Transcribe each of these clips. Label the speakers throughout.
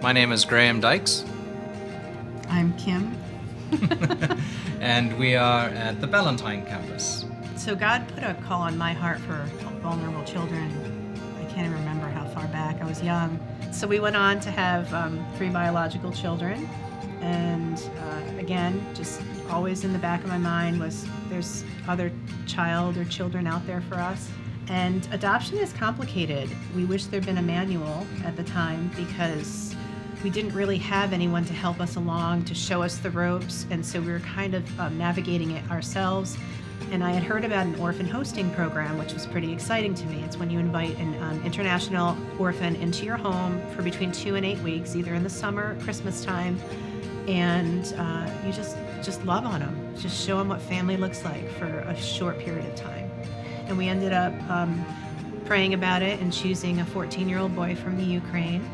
Speaker 1: My name is Graham Dykes.
Speaker 2: I'm Kim.
Speaker 1: And we are at the Ballantyne campus.
Speaker 2: So God put a call on my heart for vulnerable children. I can't even remember how far back. I was young. So we went on to have 3 biological children. And again, just always in the back of my mind was there's other child or children out there for us. And adoption is complicated. We wish there'd been a manual at the time because we didn't really have anyone to help us along, to show us the ropes. And so we were kind of navigating it ourselves. And I had heard about an orphan hosting program, which was pretty exciting to me. It's when you invite an international orphan into your home for between 2 and 8 weeks, either in the summer, Christmas time, and you just love on them. Just show them what family looks like for a short period of time. And we ended up praying about it and choosing a 14-year-old boy from the Ukraine.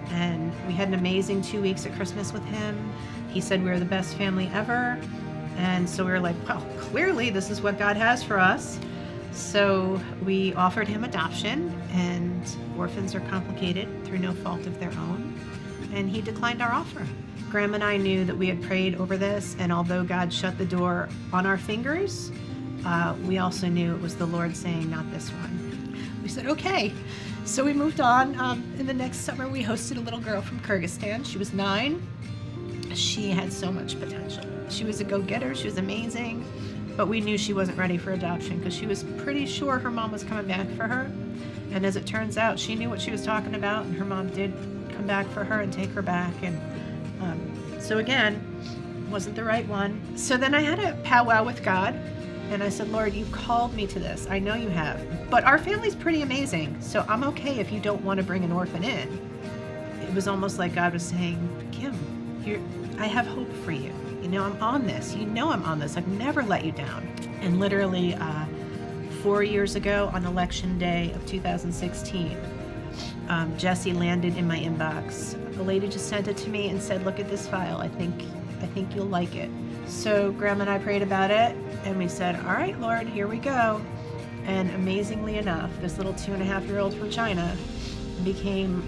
Speaker 2: And we had an amazing 2 weeks at Christmas with him. He said we were the best family ever. And so we were like, well, clearly this is what God has for us. So we offered him adoption, and orphans are complicated through no fault of their own. And he declined our offer. Graham and I knew that we had prayed over this, and although God shut the door on our fingers, we also knew it was the Lord saying, not this one. We said, okay. So we moved on. In the next summer, we hosted a little girl from Kyrgyzstan. She was 9. She had so much potential. She was a go-getter. She was amazing. But we knew she wasn't ready for adoption because she was pretty sure her mom was coming back for her. And as it turns out, she knew what she was talking about, and her mom did come back for her and take her back. And so again, wasn't the right one. So then I had a powwow with God. And I said, Lord, you've called me to this. I know you have. But our family's pretty amazing, so I'm okay if you don't want to bring an orphan in. It was almost like God was saying, Kim, I have hope for you. You know, I'm on this. You know I'm on this. I've never let you down. And literally 4 years ago on election day of 2016, Jesse landed in my inbox. The lady just sent it to me and said, look at this file. I think you'll like it. So Graham and I prayed about it, and we said, all right, Lord, here we go. And amazingly enough, this little 2.5-year-old from China became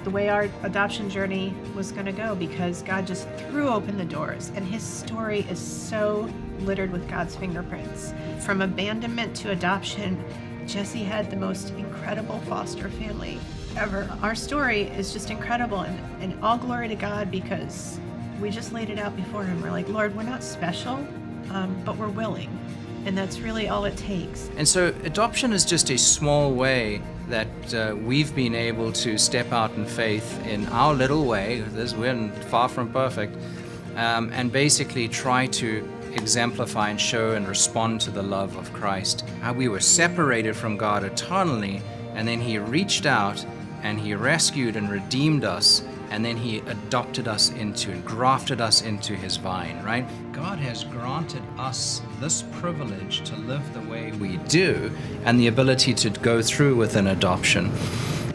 Speaker 2: the way our adoption journey was going to go, because God just threw open the doors. And his story is so littered with God's fingerprints. From abandonment to adoption, Jesse had the most incredible foster family ever. Our story is just incredible, and all glory to God, because we just laid it out before him. We're like, Lord, we're not special, but we're willing. And that's really all it takes.
Speaker 1: And so adoption is just a small way that we've been able to step out in faith in our little way. We're far from perfect. And basically try to exemplify and show and respond to the love of Christ. How we were separated from God eternally, and then he reached out and he rescued and redeemed us, and then he adopted us into and grafted us into his vine, right? God has granted us this privilege to live the way we do, and the ability to go through with an adoption.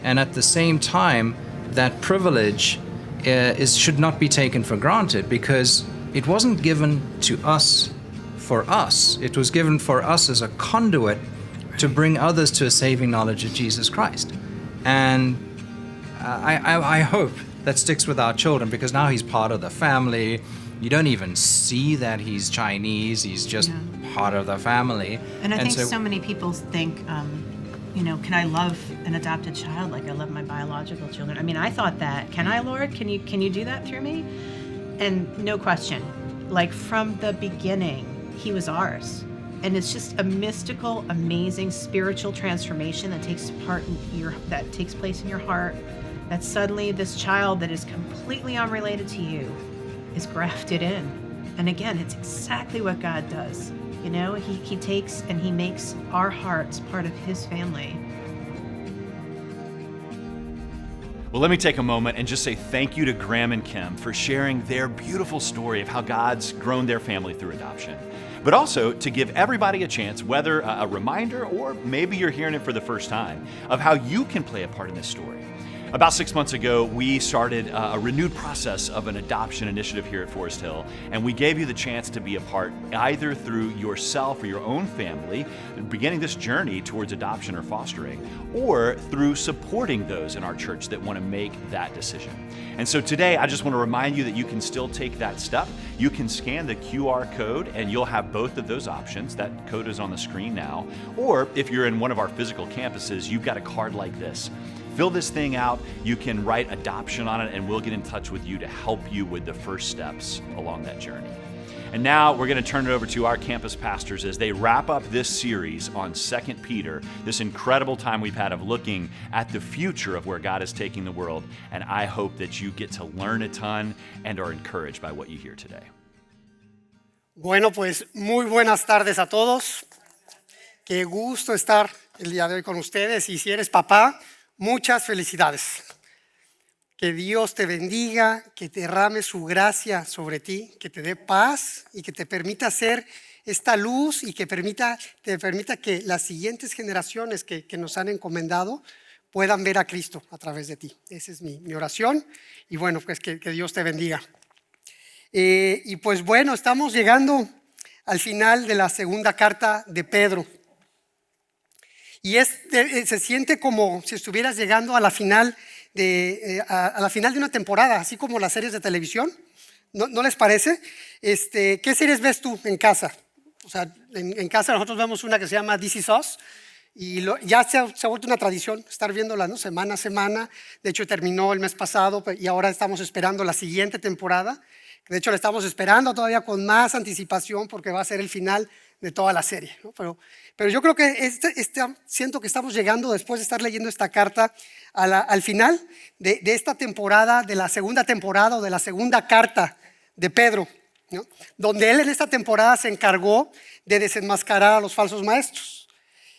Speaker 1: And at the same time, that privilege should not be taken for granted, because it wasn't given to us for us. It was given for us as a conduit to bring others to a saving knowledge of Jesus Christ. And I hope that sticks with our children, because now he's part of the family. You don't even see that he's Chinese. He's just part of the family.
Speaker 2: And I think so many people think, can I love an adopted child like I love my biological children? I mean, I thought that. Can I, Lord? Can you do that through me? And no question. Like from the beginning, he was ours. And it's just a mystical, amazing spiritual transformation that takes place in your heart. That suddenly this child that is completely unrelated to you is grafted in. And again, it's exactly what God does. You know, he takes and he makes our hearts part of his family.
Speaker 3: Well, let me take a moment and just say thank you to Graham and Kim for sharing their beautiful story of how God's grown their family through adoption. But also to give everybody a chance, whether a reminder or maybe you're hearing it for the first time, of how you can play a part in this story. About 6 months ago, we started a renewed process of an adoption initiative here at Forest Hill, and we gave you the chance to be a part either through yourself or your own family, beginning this journey towards adoption or fostering, or through supporting those in our church that want to make that decision. And so today, I just want to remind you that you can still take that step. You can scan the QR code, and you'll have both of those options. That code is on the screen now. Or if you're in one of our physical campuses, you've got a card like this. Fill this thing out, you can write adoption on it, and we'll get in touch with you to help you with the first steps along that journey. And now we're going to turn it over to our campus pastors as they wrap up this series on 2 Peter, this incredible time we've had of looking at the future of where God is taking the world. And I hope that you get to learn a ton and are encouraged by what you hear today.
Speaker 4: Bueno, pues muy buenas tardes a todos. Qué gusto estar el día de hoy con ustedes. Y si eres papá, muchas felicidades. Que Dios te bendiga, que te derrame su gracia sobre ti, que te dé paz y que te permita ser esta luz y que te permita que las siguientes generaciones que nos han encomendado puedan ver a Cristo a través de ti. Esa es mi oración y bueno, pues que Dios te bendiga. Y pues bueno, estamos llegando al final de la segunda carta de Pedro. Y se siente como si estuvieras llegando a la final de una temporada, así como las series de televisión. ¿No les parece? ¿Qué series ves tú en casa? O sea, en casa nosotros vemos una que se llama This Is Us y ya se ha vuelto una tradición estar viéndola, ¿no? Semana a semana. De hecho, terminó el mes pasado y ahora estamos esperando la siguiente temporada. De hecho, la estamos esperando todavía con más anticipación porque va a ser el final de toda la serie, ¿no? Pero yo creo que siento que estamos llegando, después de estar leyendo esta carta, al final de esta temporada, de la segunda temporada o de la segunda carta de Pedro, ¿no? Donde él en esta temporada se encargó de desenmascarar a los falsos maestros.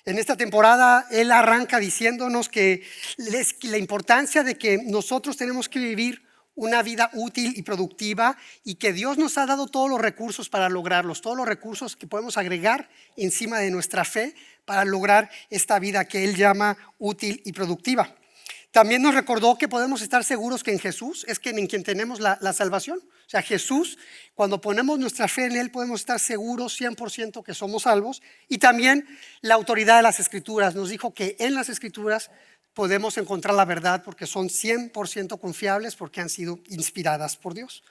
Speaker 4: En esta temporada él arranca diciéndonos que la importancia de que nosotros tenemos que vivir una vida útil y productiva y que Dios nos ha dado todos los recursos para lograrlos, todos los recursos que podemos agregar encima de nuestra fe para lograr esta vida que Él llama útil y productiva. También nos recordó que podemos estar seguros que en Jesús es en quien tenemos la salvación. O sea, Jesús, cuando ponemos nuestra fe en Él, podemos estar seguros 100% que somos salvos. Y también la autoridad de las Escrituras nos dijo que en las Escrituras podemos encontrar la verdad porque son 100% confiables porque han sido inspiradas por Dios.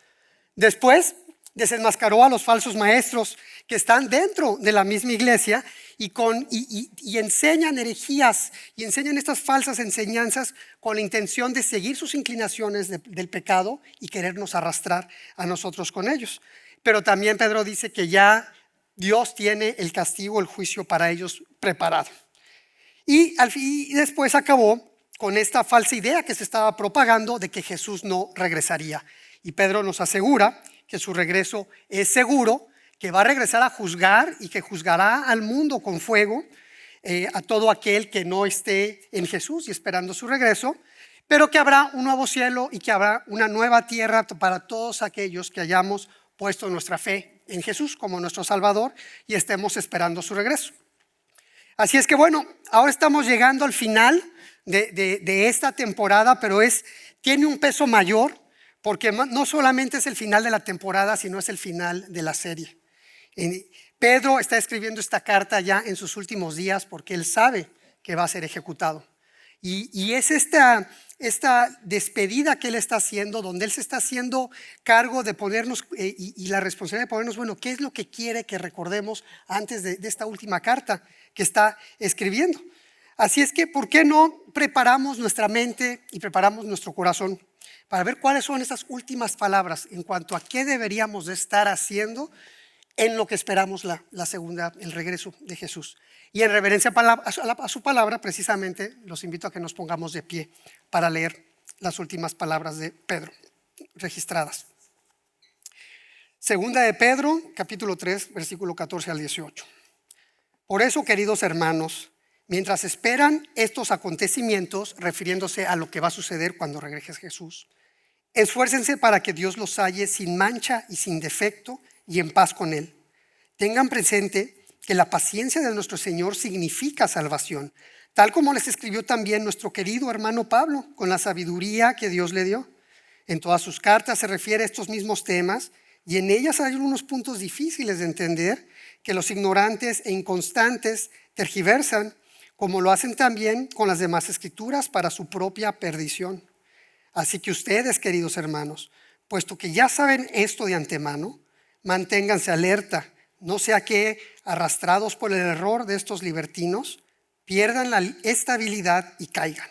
Speaker 4: Después desenmascaró a los falsos maestros que están dentro de la misma iglesia y enseñan herejías y enseñan estas falsas enseñanzas con la intención de seguir sus inclinaciones del pecado y querernos arrastrar a nosotros con ellos. Pero también Pedro dice que ya Dios tiene el castigo, el juicio para ellos preparado. Y después acabó con esta falsa idea que se estaba propagando de que Jesús no regresaría. Y Pedro nos asegura que su regreso es seguro, que va a regresar a juzgar y que juzgará al mundo con fuego a todo aquel que no esté en Jesús y esperando su regreso, pero que habrá un nuevo cielo y que habrá una nueva tierra para todos aquellos que hayamos puesto nuestra fe en Jesús como nuestro Salvador y estemos esperando su regreso. Así es que bueno, ahora estamos llegando al final de esta temporada, pero tiene un peso mayor porque no solamente es el final de la temporada, sino es el final de la serie. Pedro está escribiendo esta carta ya en sus últimos días porque él sabe que va a ser ejecutado. Y es esta despedida que él está haciendo, donde él se está haciendo cargo de ponernos y la responsabilidad de ponernos, bueno, ¿qué es lo que quiere que recordemos antes de esta última carta que está escribiendo? Así es que, ¿por qué no preparamos nuestra mente y preparamos nuestro corazón para ver cuáles son esas últimas palabras en cuanto a qué deberíamos de estar haciendo en lo que esperamos el regreso de Jesús? Y en reverencia a su palabra, precisamente, los invito a que nos pongamos de pie para leer las últimas palabras de Pedro, registradas. Segunda de Pedro, capítulo 3, versículo 14 al 18. Por eso, queridos hermanos, mientras esperan estos acontecimientos, refiriéndose a lo que va a suceder cuando regrese Jesús, esfuércense para que Dios los halle sin mancha y sin defecto y en paz con Él. Tengan presente que la paciencia de nuestro Señor significa salvación. tal como les escribió también nuestro querido hermano Pablo, con la sabiduría que Dios le dio. En todas sus cartas se refiere a estos mismos temas y en ellas hay algunos puntos difíciles de entender que los ignorantes e inconstantes tergiversan, como lo hacen también con las demás escrituras para su propia perdición. Así que ustedes, queridos hermanos, puesto que ya saben esto de antemano, manténganse alerta, no sea que, arrastrados por el error de estos libertinos, pierdan la estabilidad y caigan.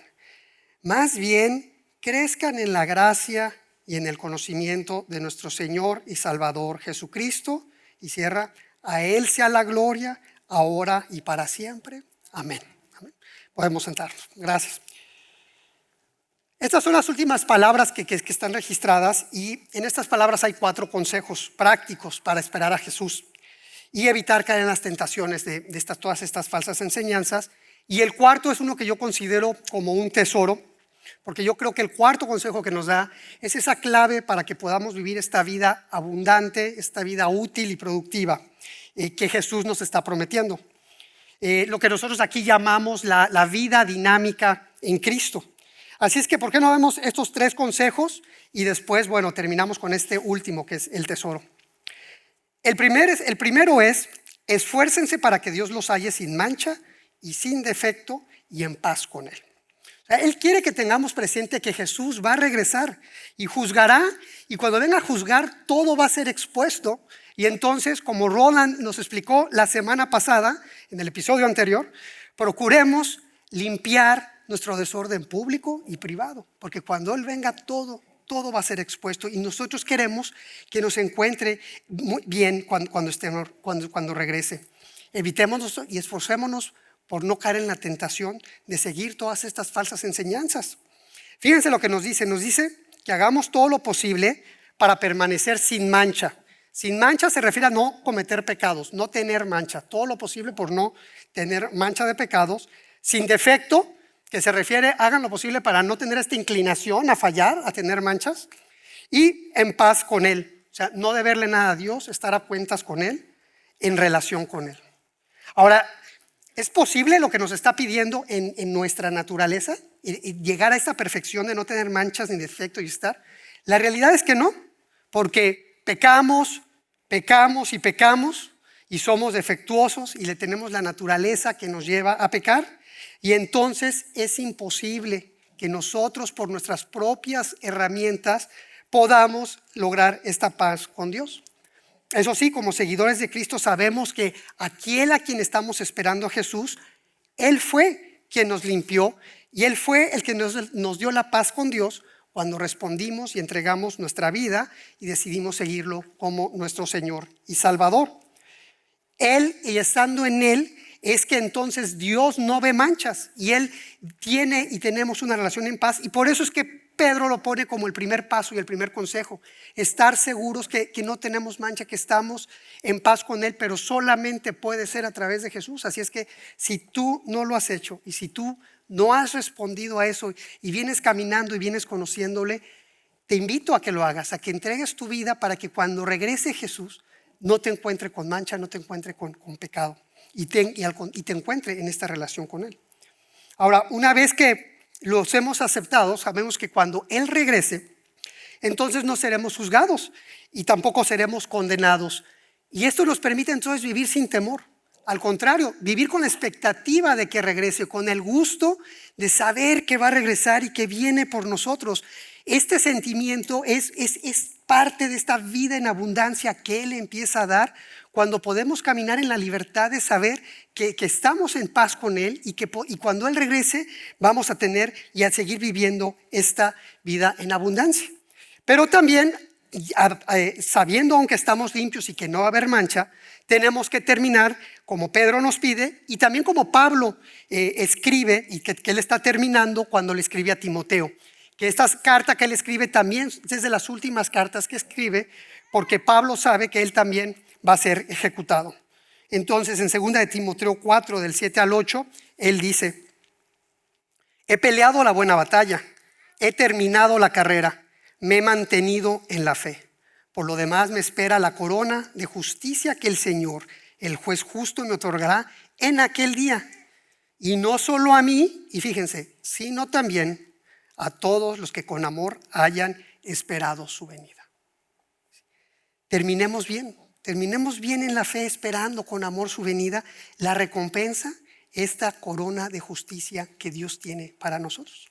Speaker 4: Más bien, crezcan en la gracia y en el conocimiento de nuestro Señor y Salvador Jesucristo. Y cierra, a Él sea la gloria, ahora y para siempre. Amén. Amén. Podemos sentarnos. Gracias. Estas son las últimas palabras que están registradas, y en estas palabras hay 4 consejos prácticos para esperar a Jesús y evitar caer en las tentaciones de todas estas falsas enseñanzas. Y el cuarto es uno que yo considero como un tesoro, porque yo creo que el cuarto consejo que nos da es esa clave para que podamos vivir esta vida abundante, esta vida útil y productiva que Jesús nos está prometiendo. Lo que nosotros aquí llamamos la vida dinámica en Cristo. Así es que, ¿por qué no vemos estos 3 consejos? Y después, bueno, terminamos con este último, que es el tesoro. El primero es, esfuércense para que Dios los halle sin mancha y sin defecto y en paz con Él. O sea, Él quiere que tengamos presente que Jesús va a regresar y juzgará, y cuando venga a juzgar todo va a ser expuesto. Y entonces, como Roland nos explicó la semana pasada en el episodio anterior, procuremos limpiar nuestro desorden público y privado, porque cuando Él venga todo va a ser expuesto, y nosotros queremos que nos encuentre muy bien cuando regrese. Evitémonos y esforcémonos por no caer en la tentación de seguir todas estas falsas enseñanzas. Fíjense lo que nos dice que hagamos todo lo posible para permanecer sin mancha. Sin mancha se refiere a no cometer pecados, no tener mancha, todo lo posible por no tener mancha de pecados. Sin defecto, que se refiere, hagan lo posible para no tener esta inclinación a fallar, a tener manchas. Y en paz con Él, o sea, no deberle nada a Dios, estar a cuentas con Él, en relación con Él. Ahora, ¿es posible lo que nos está pidiendo en nuestra naturaleza? Llegar a esta perfección de no tener manchas ni defectos y estar. La realidad es que no, porque pecamos y somos defectuosos y le tenemos la naturaleza que nos lleva a pecar. Y entonces es imposible que nosotros, por nuestras propias herramientas, podamos lograr esta paz con Dios. Eso sí, como seguidores de Cristo sabemos que aquel a quien estamos esperando, a Jesús, Él fue quien nos limpió y Él fue el que nos dio la paz con Dios cuando respondimos y entregamos nuestra vida y decidimos seguirlo como nuestro Señor y Salvador. Él, y estando en Él, es que entonces Dios no ve manchas y Él tiene y tenemos una relación en paz. Y por eso es que Pedro lo pone como el primer paso y el primer consejo: estar seguros que no tenemos mancha, que estamos en paz con Él, pero solamente puede ser a través de Jesús. Así es que si tú no lo has hecho y si tú no has respondido a eso y vienes caminando y vienes conociéndole, te invito a que lo hagas, a que entregues tu vida para que cuando regrese Jesús no te encuentre con mancha, no te encuentre con pecado y te encuentre en esta relación con Él. Ahora, una vez que los hemos aceptado, sabemos que cuando Él regrese, entonces no seremos juzgados y tampoco seremos condenados. Y esto nos permite entonces vivir sin temor. Al contrario, vivir con la expectativa de que regrese, con el gusto de saber que va a regresar y que viene por nosotros. Este sentimiento es parte de esta vida en abundancia que Él empieza a dar cuando podemos caminar en la libertad de saber que estamos en paz con Él y cuando Él regrese vamos a tener y a seguir viviendo esta vida en abundancia. Pero también, sabiendo aunque estamos limpios y que no va a haber mancha, tenemos que terminar como Pedro nos pide y también como Pablo escribe y que él está terminando cuando le escribe a Timoteo. Que esta carta que él escribe también es de las últimas cartas que escribe, porque Pablo sabe que él también va a ser ejecutado. Entonces, en 2 de Timoteo 4, del 7 al 8, él dice: he peleado la buena batalla, he terminado la carrera, me he mantenido en la fe. Por lo demás me espera la corona de justicia que el Señor, el juez justo, me otorgará en aquel día. y no solo a mí, y fíjense, sino también a todos los que con amor hayan esperado su venida. Terminemos bien en la fe, esperando con amor su venida, la recompensa, esta corona de justicia que Dios tiene para nosotros.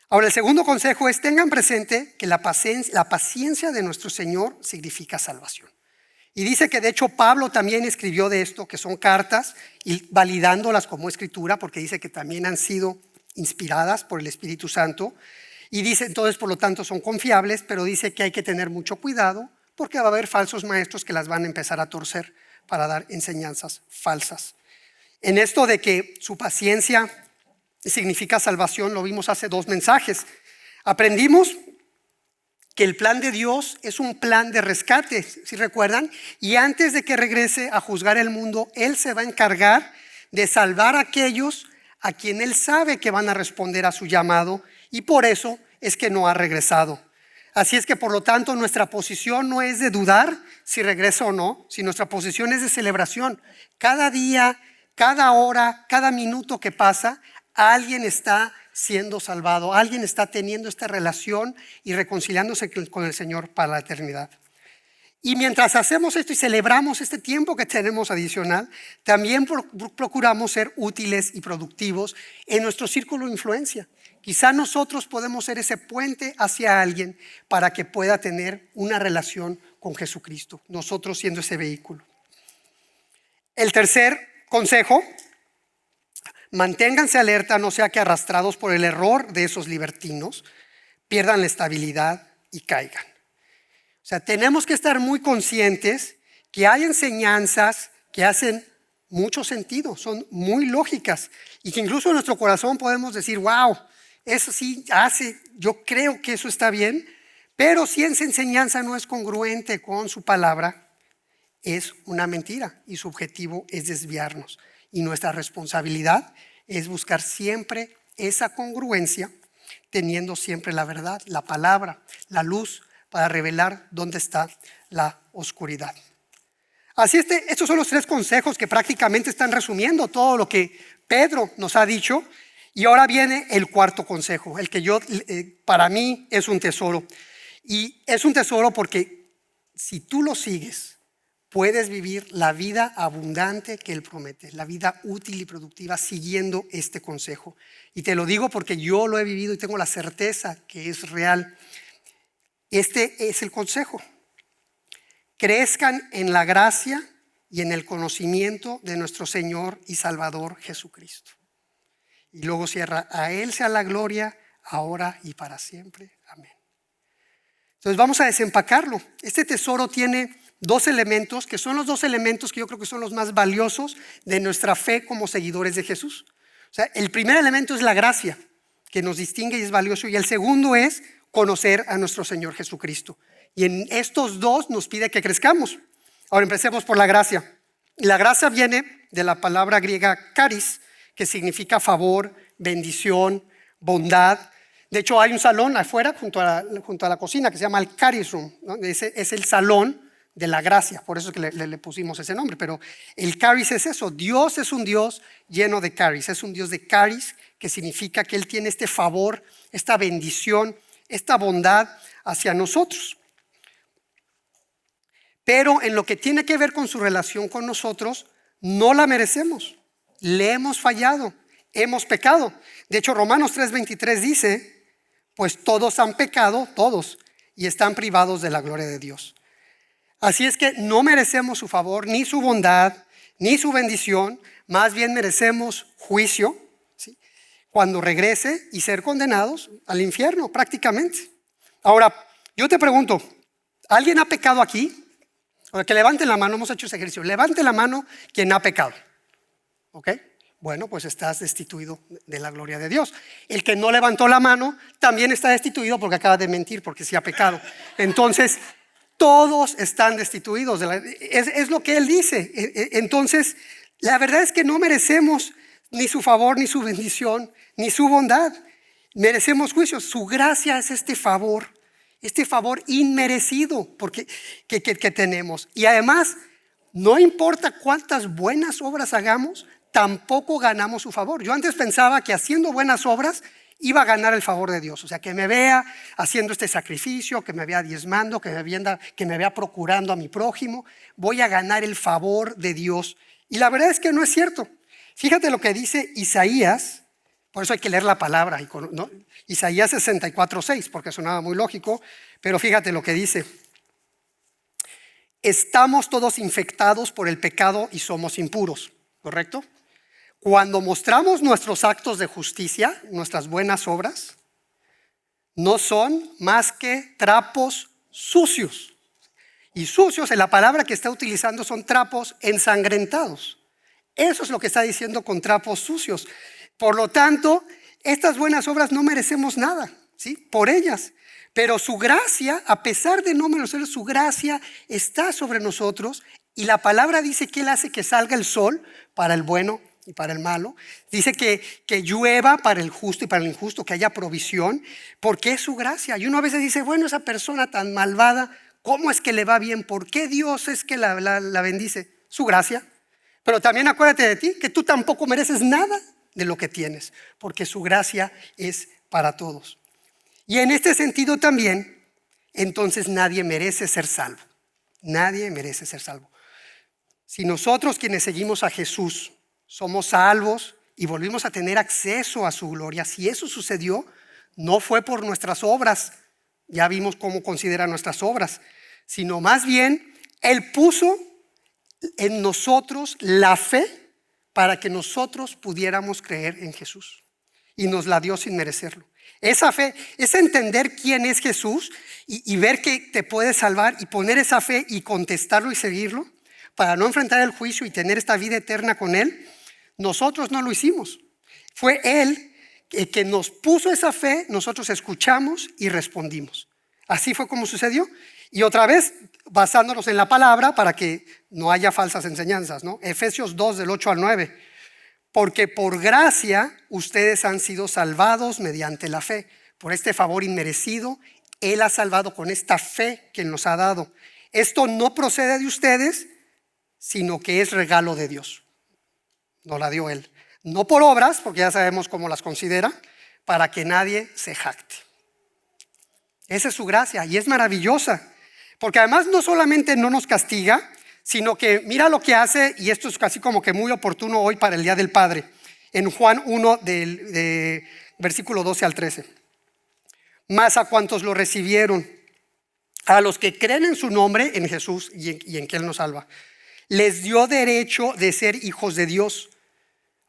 Speaker 4: Ahora, el segundo consejo es: tengan presente que la paciencia de nuestro Señor significa salvación. Y dice que de hecho Pablo también escribió de esto, que son cartas, y validándolas como escritura, porque dice que también han sido inspiradas por el Espíritu Santo. Y dice entonces, por lo tanto, son confiables, pero dice que hay que tener mucho cuidado, porque va a haber falsos maestros que las van a empezar a torcer para dar enseñanzas falsas. En esto de que su paciencia significa salvación, lo vimos hace 2 mensajes. Aprendimos que el plan de Dios es un plan de rescate, si recuerdan, y antes de que regrese a juzgar el mundo, Él se va a encargar de salvar a aquellos a quien Él sabe que van a responder a su llamado, y por eso es que no ha regresado. Así es que, por lo tanto, nuestra posición no es de dudar si regresa o no, sino nuestra posición es de celebración. Cada día, cada hora, cada minuto que pasa, alguien está siendo salvado, alguien está teniendo esta relación y reconciliándose con el Señor para la eternidad. Y mientras hacemos esto y celebramos este tiempo que tenemos adicional, también procuramos ser útiles y productivos en nuestro círculo de influencia. Quizá nosotros podemos ser ese puente hacia alguien para que pueda tener una relación con Jesucristo, nosotros siendo ese vehículo. El tercer consejo: manténganse alerta, no sea que arrastrados por el error de esos libertinos pierdan la estabilidad y caigan. O sea, tenemos que estar muy conscientes que hay enseñanzas que hacen mucho sentido, son muy lógicas, y que incluso en nuestro corazón podemos decir: wow, eso sí yo creo que eso está bien, pero si esa enseñanza no es congruente con su palabra, es una mentira y su objetivo es desviarnos. Y nuestra responsabilidad es buscar siempre esa congruencia, teniendo siempre la verdad, la palabra, la luz, para revelar dónde está la oscuridad. Así estos son los 3 consejos que prácticamente están resumiendo todo lo que Pedro nos ha dicho. Y ahora viene el 4º consejo, el que para mí es un tesoro. Y es un tesoro porque si tú lo sigues, puedes vivir la vida abundante que Él promete, la vida útil y productiva siguiendo este consejo. Y te lo digo porque yo lo he vivido y tengo la certeza que es real. Este es el consejo: crezcan en la gracia y en el conocimiento de nuestro Señor y Salvador Jesucristo. Y luego cierra: a Él sea la gloria, ahora y para siempre. Amén. Entonces vamos a desempacarlo. Este tesoro tiene 2 elementos, que son los 2 elementos que yo creo que son los más valiosos de nuestra fe como seguidores de Jesús. O sea, el primer elemento es la gracia, que nos distingue y es valioso, y el segundo es conocer a nuestro Señor Jesucristo. Y en estos 2 nos pide que crezcamos. Ahora empecemos por la gracia. La gracia viene de la palabra griega charis, que significa favor, bendición, bondad. De hecho, hay un salón afuera junto a la cocina que se llama el charis room, ¿no? Ese es el salón de la gracia, por eso es que le pusimos ese nombre. Pero el charis es eso: Dios es un Dios lleno de charis, es un Dios de charis, que significa que Él tiene este favor, esta bendición, esta bondad hacia nosotros. Pero en lo que tiene que ver con su relación con nosotros, no la merecemos, le hemos fallado, hemos pecado. De hecho, Romanos 3:23 dice: pues todos han pecado, todos, y están privados de la gloria de Dios. Así es que no merecemos su favor, ni su bondad, ni su bendición. Más bien merecemos juicio, ¿sí?, cuando regrese, y ser condenados al infierno prácticamente. Ahora, yo te pregunto: ¿alguien ha pecado aquí? O que levanten la mano, hemos hecho ese ejercicio. Levante la mano quien ha pecado. ¿Ok? Bueno, pues estás destituido de la gloria de Dios. El que no levantó la mano también está destituido porque acaba de mentir, porque sí ha pecado. Entonces, todos están destituidos. Es lo que Él dice. Entonces, la verdad es que no merecemos ni su favor, ni su bendición, ni su bondad. Merecemos juicio. Su gracia es este favor inmerecido porque, que tenemos. Y además, no importa cuántas buenas obras hagamos, tampoco ganamos su favor. Yo antes pensaba que haciendo buenas obras iba a ganar el favor de Dios. O sea, que me vea haciendo este sacrificio, que me vea diezmando, que me vea procurando a mi prójimo, voy a ganar el favor de Dios. Y la verdad es que no es cierto. Fíjate lo que dice Isaías, por eso hay que leer la palabra, ¿no? Isaías 64:6, porque sonaba muy lógico, pero fíjate lo que dice. Estamos todos infectados por el pecado y somos impuros, ¿correcto? Cuando mostramos nuestros actos de justicia, nuestras buenas obras, no son más que trapos sucios. Y sucios, en la palabra que está utilizando, son trapos ensangrentados. Eso es lo que está diciendo con trapos sucios. Por lo tanto, estas buenas obras no merecemos nada, ¿sí? Por ellas. Pero su gracia, a pesar de no merecer, su gracia está sobre nosotros. Y la palabra dice que Él hace que salga el sol para el bueno y para el malo. Dice que llueva para el justo y para el injusto, que haya provisión, porque es su gracia. Y uno a veces dice, bueno, esa persona tan malvada, ¿cómo es que le va bien? ¿Por qué Dios es que la bendice? Su gracia. Pero también acuérdate de ti, que tú tampoco mereces nada de lo que tienes, porque su gracia es para todos. Y en este sentido también, entonces nadie merece ser salvo. Nadie merece ser salvo. Si nosotros quienes seguimos a Jesús somos salvos y volvimos a tener acceso a su gloria, si eso sucedió, no fue por nuestras obras, ya vimos cómo considera nuestras obras, sino más bien Él puso en nosotros la fe para que nosotros pudiéramos creer en Jesús, y nos la dio sin merecerlo. Esa fe es entender quién es Jesús y ver que te puede salvar, y poner esa fe y contestarlo y seguirlo para no enfrentar el juicio y tener esta vida eterna con Él. Nosotros no lo hicimos. Fue Él que nos puso esa fe, nosotros escuchamos y respondimos. Así fue como sucedió. Y otra vez, basándonos en la palabra para que no haya falsas enseñanzas, ¿no? Efesios 2 del 8 al 9. Porque por gracia ustedes han sido salvados mediante la fe. Por este favor inmerecido, Él ha salvado con esta fe que nos ha dado. Esto no procede de ustedes, sino que es regalo de Dios. Nos la dio Él. No por obras, porque ya sabemos cómo las considera, para que nadie se jacte. Esa es su gracia y es maravillosa. Porque además no solamente no nos castiga, sino que mira lo que hace, y esto es casi como que muy oportuno hoy para el Día del Padre. En Juan 1, de versículo 12 al 13. Mas a cuantos lo recibieron, a los que creen en su nombre, en Jesús y en que Él nos salva, les dio derecho de ser hijos de Dios.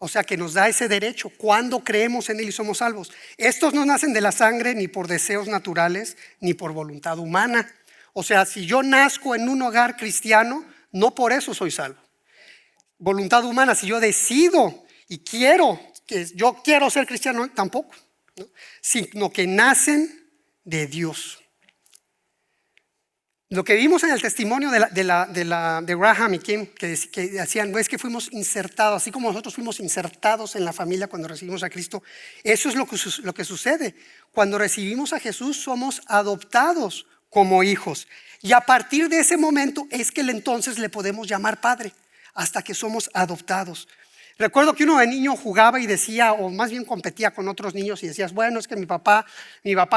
Speaker 4: O sea que nos da ese derecho cuando creemos en Él y somos salvos. Estos no nacen de la sangre, ni por deseos naturales, ni por voluntad humana. O sea, si yo nazco en un hogar cristiano, no por eso soy salvo. Voluntad humana, si yo decido y yo quiero ser cristiano, tampoco, ¿no? Sino que nacen de Dios. Lo que vimos en el testimonio de Graham y Kim, que decían, es que fuimos insertados, así como nosotros fuimos insertados en la familia cuando recibimos a Cristo. Eso es lo que sucede. Cuando recibimos a Jesús somos adoptados como hijos. Y a partir de ese momento es que entonces le podemos llamar padre, hasta que somos adoptados. Recuerdo que uno de niño jugaba y decía, o más bien competía con otros niños y decías, bueno, es que mi papá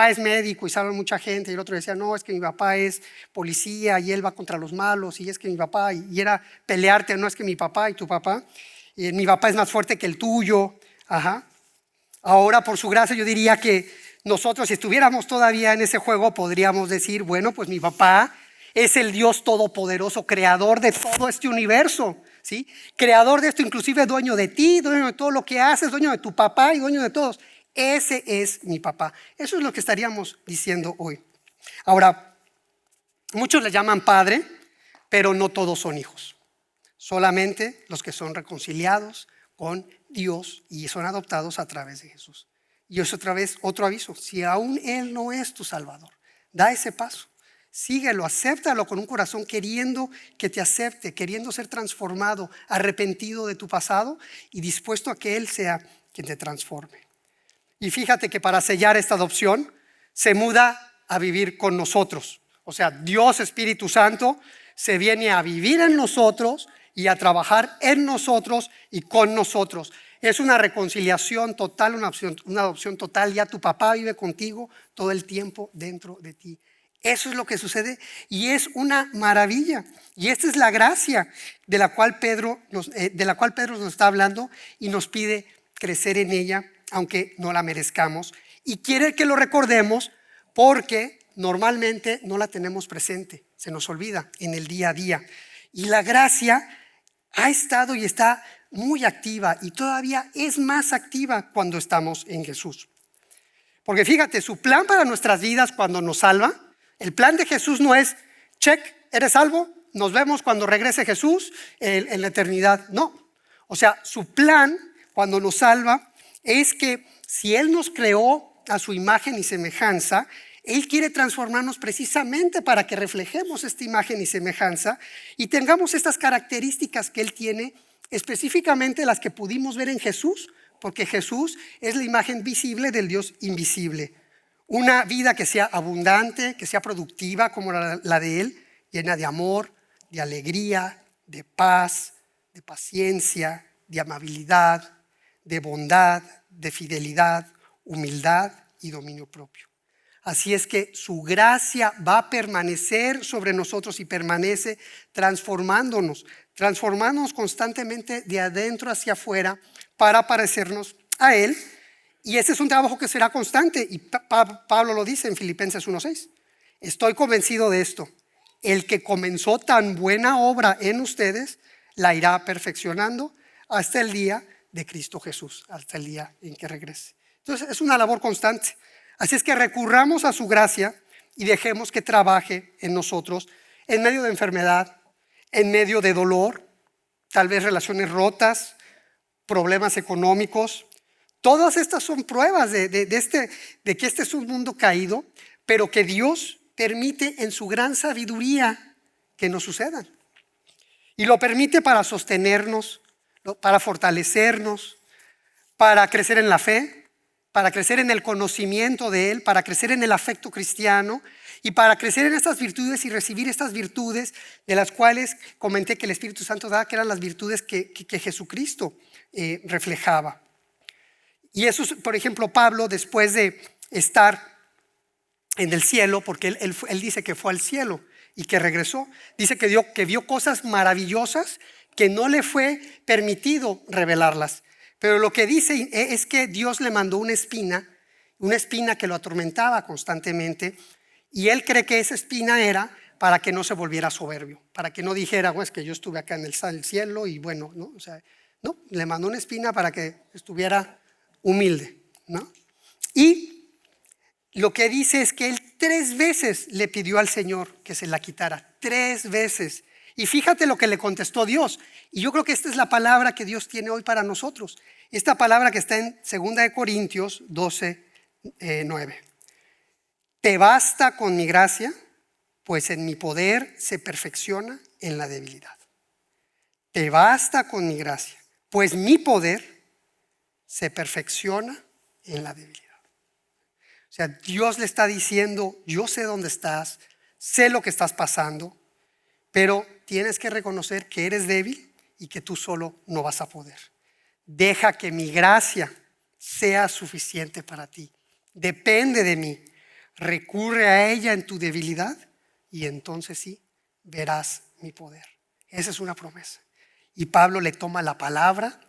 Speaker 4: es médico y salva mucha gente. Y el otro decía, no, es que mi papá es policía y él va contra los malos. Y es que mi papá, y era pelearte, no es que mi papá y tu papá. Y mi papá es más fuerte que el tuyo. Ajá. Ahora, por su gracia, yo diría que nosotros, si estuviéramos todavía en ese juego, podríamos decir, bueno, pues mi papá es el Dios todopoderoso, creador de todo este universo, ¿sí? Creador de esto, inclusive dueño de ti, dueño de todo lo que haces, dueño de tu papá y dueño de todos. Ese es mi papá. Eso es lo que estaríamos diciendo hoy. Ahora, muchos le llaman padre, pero no todos son hijos. Solamente los que son reconciliados con Dios y son adoptados a través de Jesús. Y es otra vez otro aviso. Si aún Él no es tu Salvador, da ese paso. Síguelo, acéptalo con un corazón queriendo que te acepte, queriendo ser transformado, arrepentido de tu pasado y dispuesto a que Él sea quien te transforme. Y fíjate que para sellar esta adopción se muda a vivir con nosotros. O sea, Dios Espíritu Santo se viene a vivir en nosotros y a trabajar en nosotros y con nosotros. Es una reconciliación total, una adopción total. Ya tu papá vive contigo todo el tiempo dentro de ti. Eso es lo que sucede y es una maravilla. Y esta es la gracia de la cual Pedro nos está hablando y nos pide crecer en ella, aunque no la merezcamos. Y quiere que lo recordemos porque normalmente no la tenemos presente, se nos olvida en el día a día. Y la gracia ha estado y está muy activa y todavía es más activa cuando estamos en Jesús. Porque fíjate, su plan para nuestras vidas cuando nos salva, el plan de Jesús no es, check, eres salvo, nos vemos cuando regrese Jesús en la eternidad. No, o sea, su plan cuando nos salva es que si Él nos creó a su imagen y semejanza, Él quiere transformarnos precisamente para que reflejemos esta imagen y semejanza y tengamos estas características que Él tiene, específicamente las que pudimos ver en Jesús, porque Jesús es la imagen visible del Dios invisible. Una vida que sea abundante, que sea productiva como la de Él, llena de amor, de alegría, de paz, de paciencia, de amabilidad, de bondad, de fidelidad, humildad y dominio propio. Así es que su gracia va a permanecer sobre nosotros y permanece transformándonos constantemente de adentro hacia afuera para parecernos a Él. Y ese es un trabajo que será constante y Pablo lo dice en Filipenses 1:6. Estoy convencido de esto. El que comenzó tan buena obra en ustedes la irá perfeccionando hasta el día de Cristo Jesús, hasta el día en que regrese. Entonces es una labor constante. Así es que recurramos a su gracia y dejemos que trabaje en nosotros en medio de enfermedad, en medio de dolor, tal vez relaciones rotas, problemas económicos. Todas estas son pruebas de que este es un mundo caído, pero que Dios permite en su gran sabiduría que nos sucedan. Y lo permite para sostenernos, para fortalecernos, para crecer en la fe, para crecer en el conocimiento de Él, para crecer en el afecto cristiano y para crecer en estas virtudes y recibir estas virtudes de las cuales comenté que el Espíritu Santo daba, que eran las virtudes que Jesucristo reflejaba. Y eso, por ejemplo, Pablo, después de estar en el cielo, porque él dice que fue al cielo y que regresó, dice que vio cosas maravillosas que no le fue permitido revelarlas. Pero lo que dice es que Dios le mandó una espina que lo atormentaba constantemente, y él cree que esa espina era para que no se volviera soberbio, para que no dijera, es que yo estuve acá en el cielo y bueno, ¿no? O sea, no, le mandó una espina para que estuviera humilde, ¿no? Y lo que dice es que él 3 veces le pidió al Señor que se la quitara, 3 veces. Y fíjate lo que le contestó Dios. Y yo creo que esta es la palabra que Dios tiene hoy para nosotros. Esta palabra que está en 2 Corintios 12:9. Te basta con mi gracia, pues en mi poder se perfecciona en la debilidad. Te basta con mi gracia, pues mi poder se perfecciona en la debilidad. O sea, Dios le está diciendo, yo sé dónde estás, sé lo que estás pasando, pero tienes que reconocer que eres débil y que tú solo no vas a poder. Deja que mi gracia sea suficiente para ti. Depende de mí. Recurre a ella en tu debilidad y entonces sí verás mi poder. Esa es una promesa. Y Pablo le toma la palabra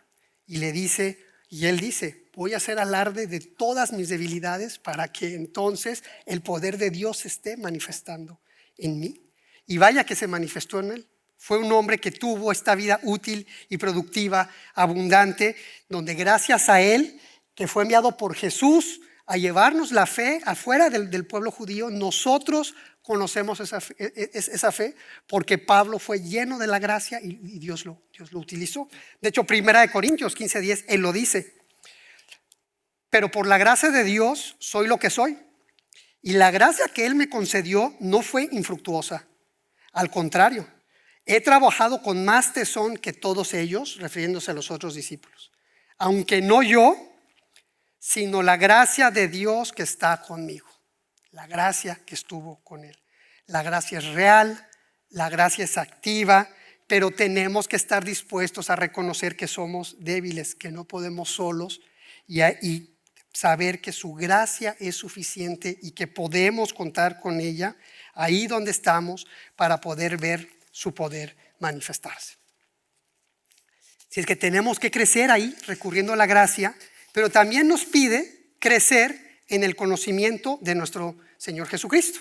Speaker 4: y le dice, y él dice, voy a hacer alarde de todas mis debilidades para que entonces el poder de Dios se esté manifestando en mí. Y vaya que se manifestó en él. Fue un hombre que tuvo esta vida útil y productiva, abundante, donde gracias a él, que fue enviado por Jesús a llevarnos la fe afuera del pueblo judío, nosotros conocemos esa fe porque Pablo fue lleno de la gracia y Dios lo utilizó. De hecho, 1 Corintios 15:10, él lo dice. Pero por la gracia de Dios soy lo que soy. Y la gracia que él me concedió no fue infructuosa. Al contrario, he trabajado con más tesón que todos ellos, refiriéndose a los otros discípulos. Aunque no yo, sino la gracia de Dios que está conmigo. La gracia que estuvo con él. La gracia es real, la gracia es activa pero tenemos que estar dispuestos a reconocer que somos débiles, que no podemos solos y saber que su gracia es suficiente y que podemos contar con ella ahí donde estamos para poder ver su poder manifestarse. Si es que tenemos que crecer ahí recurriendo a la gracia, pero también nos pide crecer en el conocimiento de nuestro Señor Jesucristo.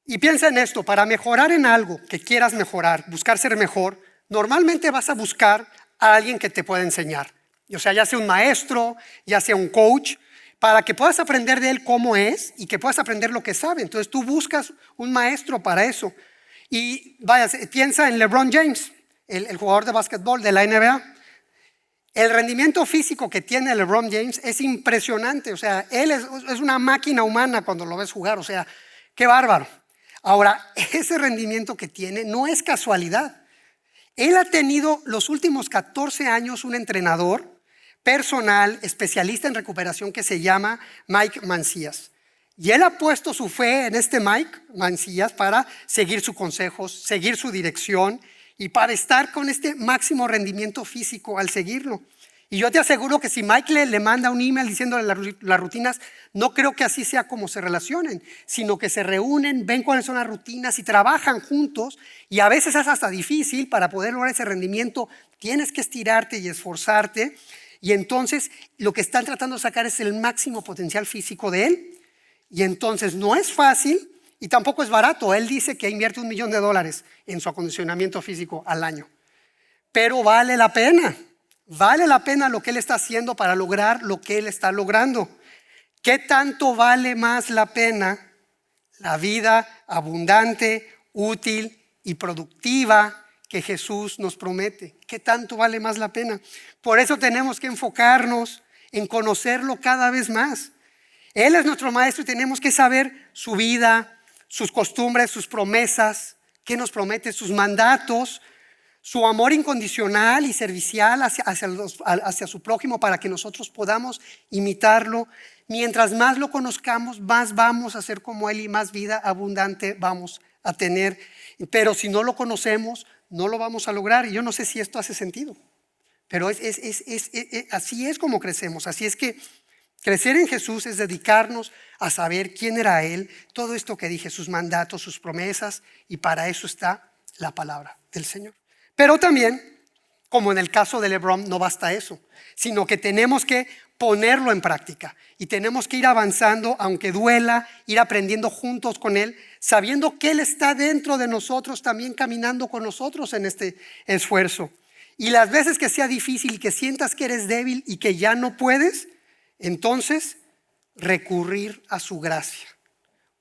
Speaker 4: Y piensa en esto, para mejorar en algo que quieras mejorar, buscar ser mejor, normalmente vas a buscar a alguien que te pueda enseñar. O sea, ya sea un maestro, ya sea un coach, para que puedas aprender de él cómo es y que puedas aprender lo que sabe. Entonces tú buscas un maestro para eso. Y vaya, piensa en LeBron James, el jugador de básquetbol de la NBA. El rendimiento físico que tiene LeBron James es impresionante. O sea, él es una máquina humana cuando lo ves jugar. O sea, qué bárbaro. Ahora, ese rendimiento que tiene no es casualidad. Él ha tenido los últimos 14 años un entrenador personal, especialista en recuperación que se llama Mike Mancillas. Y él ha puesto su fe en este Mike Mancillas para seguir sus consejos, seguir su dirección y para estar con este máximo rendimiento físico al seguirlo. Y yo te aseguro que si Mike le manda un email diciéndole las rutinas, no creo que así sea como se relacionen, sino que se reúnen, ven cuáles son las rutinas y trabajan juntos. Y a veces es hasta difícil para poder lograr ese rendimiento. Tienes que estirarte y esforzarte. Y entonces lo que están tratando de sacar es el máximo potencial físico de él. Y entonces no es fácil y tampoco es barato. Él dice que invierte $1 millón en su acondicionamiento físico al año. Pero vale la pena. Vale la pena lo que él está haciendo para lograr lo que él está logrando. ¿Qué tanto vale más la pena la vida abundante, útil y productiva que Jesús nos promete? ¿Qué tanto vale más la pena? Por eso tenemos que enfocarnos en conocerlo cada vez más. Él es nuestro maestro y tenemos que saber su vida, sus costumbres, sus promesas, qué nos promete, sus mandatos, su amor incondicional y servicial hacia su prójimo para que nosotros podamos imitarlo. Mientras más lo conozcamos, más vamos a ser como Él y más vida abundante vamos a tener. Pero si no lo conocemos, no lo vamos a lograr. Y yo no sé si esto hace sentido, pero así es como crecemos. Así es que crecer en Jesús es dedicarnos a saber quién era Él, todo esto que dije, sus mandatos, sus promesas, y para eso está la palabra del Señor. Pero también, como en el caso de LeBron, no basta eso, sino que tenemos que ponerlo en práctica y tenemos que ir avanzando, aunque duela, ir aprendiendo juntos con Él, sabiendo que Él está dentro de nosotros, también caminando con nosotros en este esfuerzo. Y las veces que sea difícil y que sientas que eres débil y que ya no puedes, entonces recurrir a su gracia,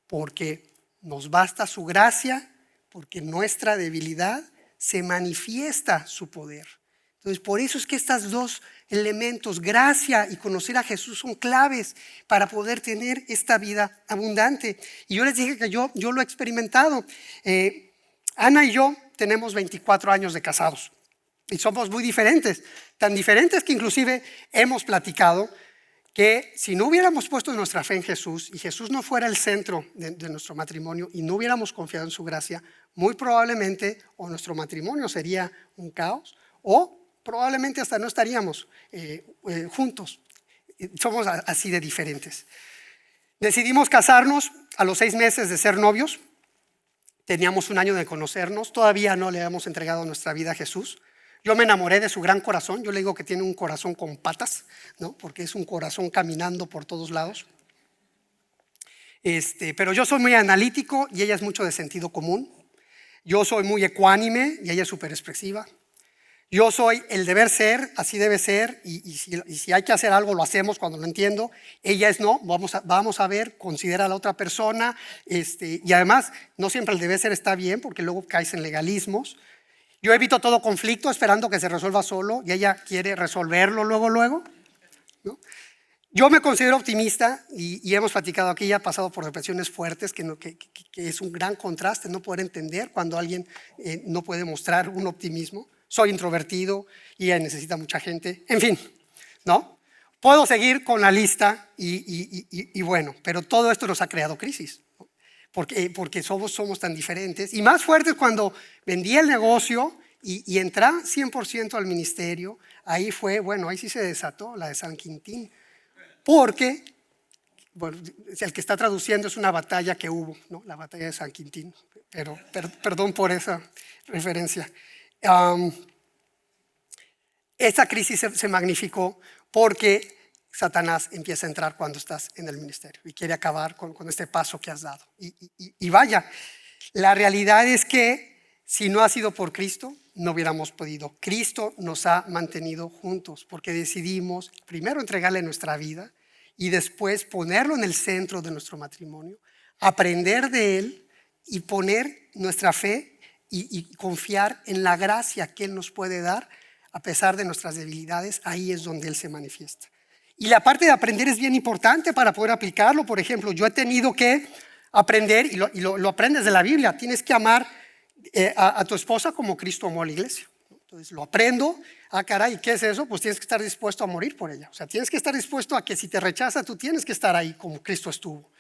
Speaker 4: porque nos basta su gracia, porque en nuestra debilidad se manifiesta su poder. Entonces, por eso es que estos dos elementos, gracia y conocer a Jesús, son claves para poder tener esta vida abundante. Y yo les dije que yo lo he experimentado. Ana y yo tenemos 24 años de casados y somos muy diferentes, tan diferentes que inclusive hemos platicado que si no hubiéramos puesto nuestra fe en Jesús y Jesús no fuera el centro de nuestro matrimonio y no hubiéramos confiado en su gracia, muy probablemente o nuestro matrimonio sería un caos o probablemente hasta no estaríamos juntos. Somos así de diferentes. Decidimos casarnos a los 6 meses de ser novios. Teníamos 1 año de conocernos. Todavía no le habíamos entregado nuestra vida a Jesús. Yo me enamoré de su gran corazón. Yo le digo que tiene un corazón con patas, ¿no? Porque es un corazón caminando por todos lados. Pero yo soy muy analítico y ella es mucho de sentido común. Yo soy muy ecuánime y ella es súper expresiva. Yo soy el deber ser, así debe ser, y si hay que hacer algo lo hacemos cuando lo entiendo. Ella es no, vamos a ver, considera a la otra persona, y además no siempre el deber ser está bien porque luego caes en legalismos. Yo evito todo conflicto esperando que se resuelva solo y ella quiere resolverlo luego, ¿no? Yo me considero optimista y hemos platicado aquí, ya he pasado por depresiones fuertes, que es un gran contraste no poder entender cuando alguien no puede mostrar un optimismo. Soy introvertido y ella necesita mucha gente. En fin, ¿no? Puedo seguir con la lista y bueno, pero todo esto nos ha creado crisis, ¿no? porque somos tan diferentes. Y más fuerte cuando vendí el negocio y entré 100% al ministerio. Ahí fue, bueno, ahí sí se desató la de San Quintín. Porque, bueno, el que está traduciendo es una batalla que hubo, ¿no? La batalla de San Quintín. Pero perdón por esa referencia. Esa crisis se magnificó porque Satanás empieza a entrar cuando estás en el ministerio y quiere acabar con este paso que has dado. Y vaya, la realidad es que si no ha sido por Cristo, no hubiéramos podido. Cristo nos ha mantenido juntos porque decidimos primero entregarle nuestra vida y después ponerlo en el centro de nuestro matrimonio, aprender de Él y poner nuestra fe y confiar en la gracia que Él nos puede dar a pesar de nuestras debilidades. Ahí es donde Él se manifiesta. Y la parte de aprender es bien importante para poder aplicarlo. Por ejemplo, yo he tenido que aprender, y lo aprendes de la Biblia, tienes que amar a tu esposa como Cristo amó a la iglesia. Entonces lo aprendo. Caray, ¿qué es eso? Pues tienes que estar dispuesto a morir por ella. O sea, tienes que estar dispuesto a que si te rechaza, tú tienes que estar ahí como Cristo estuvo.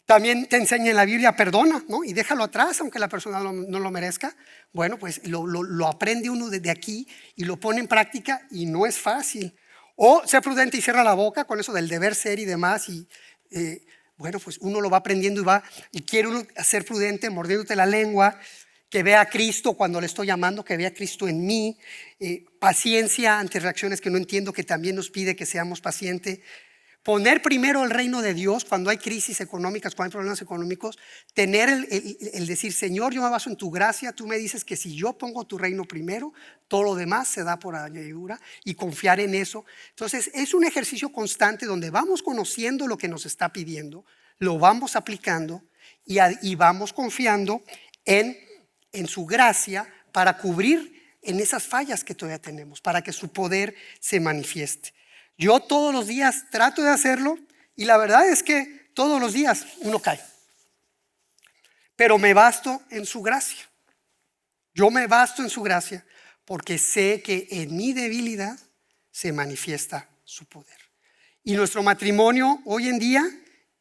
Speaker 4: También te enseña en la Biblia, perdona, ¿no? Y déjalo atrás, aunque la persona no lo merezca. Bueno, pues lo aprende uno desde aquí y lo pone en práctica y no es fácil. O ser prudente y cierra la boca con eso del deber ser y demás. Y bueno, pues uno lo va aprendiendo y quiere uno ser prudente, mordiéndote la lengua, que vea a Cristo cuando le estoy llamando, que vea a Cristo en mí. Paciencia ante reacciones que no entiendo, que también nos pide que seamos pacientes. Poner primero el reino de Dios cuando hay crisis económicas, cuando hay problemas económicos. Tener el decir, Señor, yo me baso en tu gracia. Tú me dices que si yo pongo tu reino primero, todo lo demás se da por añadidura, y confiar en eso. Entonces es un ejercicio constante donde vamos conociendo lo que nos está pidiendo, lo vamos aplicando y vamos confiando en su gracia para cubrir en esas fallas que todavía tenemos, para que su poder se manifieste. Yo todos los días trato de hacerlo y la verdad es que todos los días uno cae. Pero me basto en su gracia. Yo me basto en su gracia porque sé que en mi debilidad se manifiesta su poder. Y nuestro matrimonio hoy en día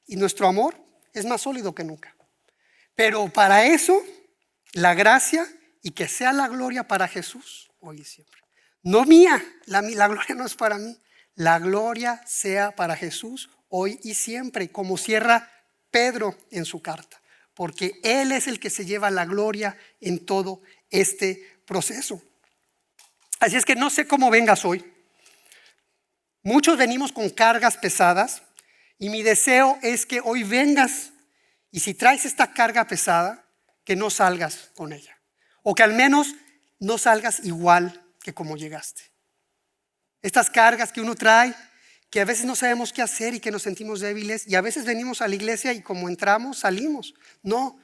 Speaker 4: y nuestro amor es más sólido que nunca. Pero para eso, la gracia y que sea la gloria para Jesús hoy y siempre. No mía, la gloria no es para mí. La gloria sea para Jesús hoy y siempre, como cierra Pedro en su carta, porque Él es el que se lleva la gloria en todo este proceso. Así es que no sé cómo vengas hoy. Muchos venimos con cargas pesadas y mi deseo es que hoy vengas y si traes esta carga pesada, que no salgas con ella, o que al menos no salgas igual que como llegaste. Estas cargas que uno trae, que a veces no sabemos qué hacer y que nos sentimos débiles, y a veces venimos a la iglesia y como entramos, salimos. No,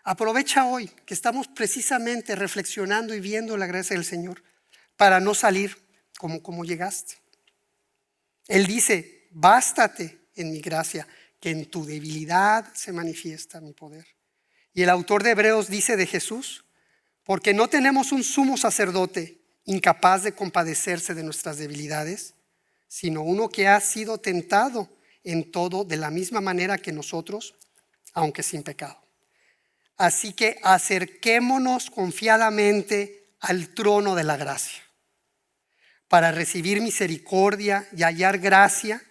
Speaker 4: aprovecha hoy que estamos precisamente reflexionando y viendo la gracia del Señor para no salir como llegaste. Él dice, bástate en mi gracia, que en tu debilidad se manifiesta mi poder. Y el autor de Hebreos dice de Jesús, porque no tenemos un sumo sacerdote incapaz de compadecerse de nuestras debilidades, sino uno que ha sido tentado en todo de la misma manera que nosotros, aunque sin pecado. Así que acerquémonos confiadamente al trono de la gracia para recibir misericordia y hallar gracia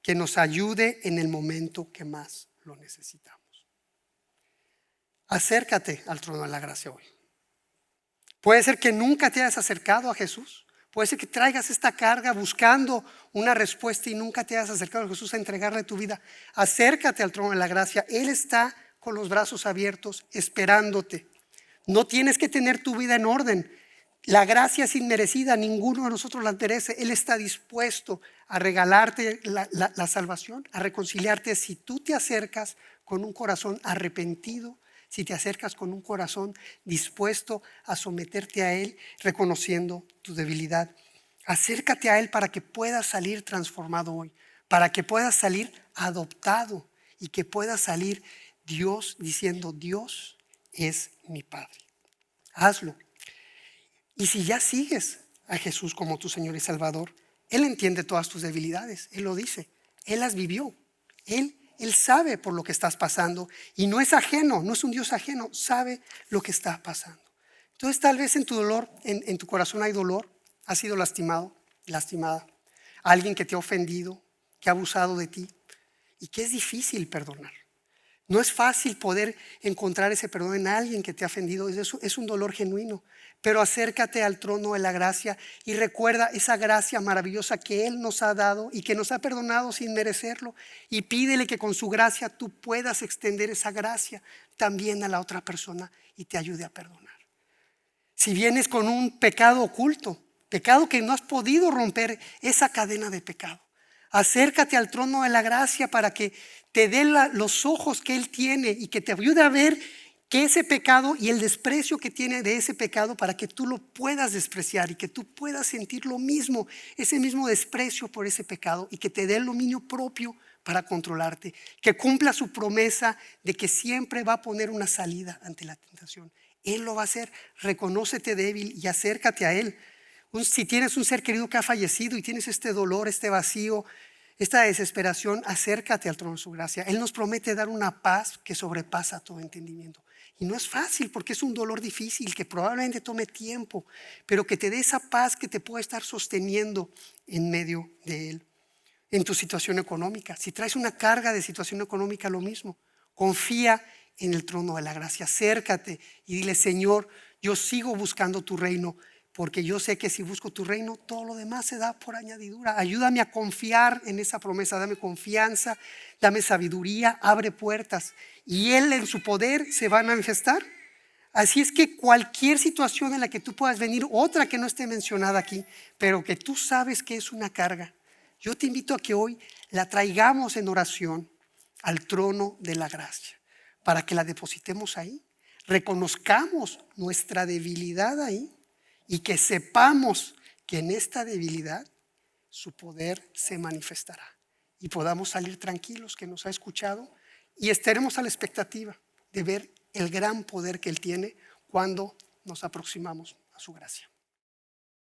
Speaker 4: que nos ayude en el momento que más lo necesitamos. Acércate al trono de la gracia hoy. Puede ser que nunca te hayas acercado a Jesús. Puede ser que traigas esta carga buscando una respuesta y nunca te hayas acercado a Jesús a entregarle tu vida. Acércate al trono de la gracia. Él está con los brazos abiertos esperándote. No tienes que tener tu vida en orden. La gracia es inmerecida, ninguno de nosotros la merece. Él está dispuesto a regalarte la salvación, a reconciliarte si tú te acercas con un corazón arrepentido, si te acercas con un corazón dispuesto a someterte a Él, reconociendo tu debilidad. Acércate a Él para que puedas salir transformado hoy, para que puedas salir adoptado y que puedas salir Dios diciendo, Dios es mi Padre. Hazlo. Y si ya sigues a Jesús como tu Señor y Salvador, Él entiende todas tus debilidades. Él lo dice. Él las vivió. Él Él sabe por lo que estás pasando y no es ajeno, no es un Dios ajeno, sabe lo que está pasando. Entonces tal vez en tu dolor, en tu corazón hay dolor, has sido lastimado, lastimada. Alguien que te ha ofendido, que ha abusado de ti y que es difícil perdonar. No es fácil poder encontrar ese perdón en alguien que te ha ofendido, es un dolor genuino. Pero acércate al trono de la gracia y recuerda esa gracia maravillosa que Él nos ha dado y que nos ha perdonado sin merecerlo. Y pídele que con su gracia tú puedas extender esa gracia también a la otra persona y te ayude a perdonar. Si vienes con un pecado oculto, pecado que no has podido romper, esa cadena de pecado, acércate al trono de la gracia para que te dé los ojos que Él tiene y que te ayude a ver que ese pecado y el desprecio que tiene de ese pecado para que tú lo puedas despreciar y que tú puedas sentir lo mismo, ese mismo desprecio por ese pecado y que te dé el dominio propio para controlarte, que cumpla su promesa de que siempre va a poner una salida ante la tentación. Él lo va a hacer. Reconócete débil y acércate a Él. Si tienes un ser querido que ha fallecido y tienes este dolor, este vacío, esta desesperación, acércate al trono de su gracia. Él nos promete dar una paz que sobrepasa todo entendimiento. Y no es fácil porque es un dolor difícil que probablemente tome tiempo, pero que te dé esa paz que te puede estar sosteniendo en medio de él. En tu situación económica, si traes una carga de situación económica, lo mismo. Confía en el trono de la gracia, acércate y dile: Señor, yo sigo buscando tu reino, porque yo sé que si busco tu reino, todo lo demás se da por añadidura. Ayúdame a confiar en esa promesa, dame confianza, dame sabiduría, abre puertas. Y Él en su poder se va a manifestar. Así es que cualquier situación en la que tú puedas venir, otra que no esté mencionada aquí, pero que tú sabes que es una carga, yo te invito a que hoy la traigamos en oración al trono de la gracia, para que la depositemos ahí, reconozcamos nuestra debilidad ahí, y que sepamos que en esta debilidad su poder se manifestará y podamos salir tranquilos que nos ha escuchado y estaremos a la expectativa de ver el gran poder que Él tiene cuando nos aproximamos a su gracia.